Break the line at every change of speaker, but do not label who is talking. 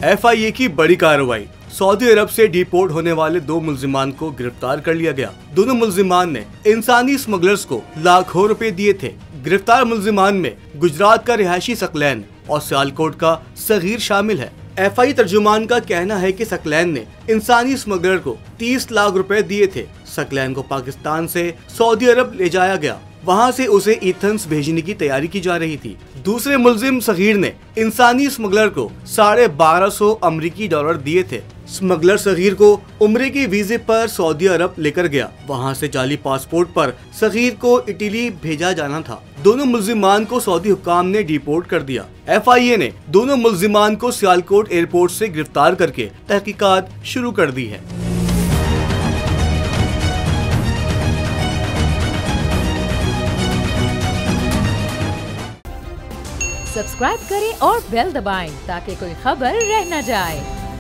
FIA की बड़ी कार्रवाई। सऊदी अरब से डिपोर्ट होने वाले 2 मुल्जिमान को गिरफ्तार कर लिया गया। दोनों मुल्जिमान ने इंसानी स्मगलर्स को लाखों रुपए दिए थे। गिरफ्तार मुल्जिमान में गुजरात का रिहायशी सकलैन और सियालकोट का सगीर शामिल है। FIA तर्जुमान का कहना है कि सकलैन ने इंसानी स्मगलर को 30 लाख रुपए दिए थे। सकलैन को पाकिस्तान से सऊदी अरब ले जाया गया, वहां से उसे एथेंस भेजने की तैयारी की जा रही थी। दूसरे मुल्जिम सगीर ने इंसानी स्मगलर को $1250 अमरीकी दिए थे। स्मगलर सगीर को उम्रे की वीजे पर सऊदी अरब लेकर गया। वहां से जाली पासपोर्ट पर सगीर को इटली भेजा जाना था। दोनों मुल्जिमान को सऊदी हुक्काम ने डिपोर्ट कर दिया। FIA ने दोनों मुल्जिमान को सियालकोट एयरपोर्ट से गिरफ्तार करके तहकीकात शुरू कर दी है।
सब्सक्राइब करें और बेल दबाएं ताकि कोई खबर रह न जाए।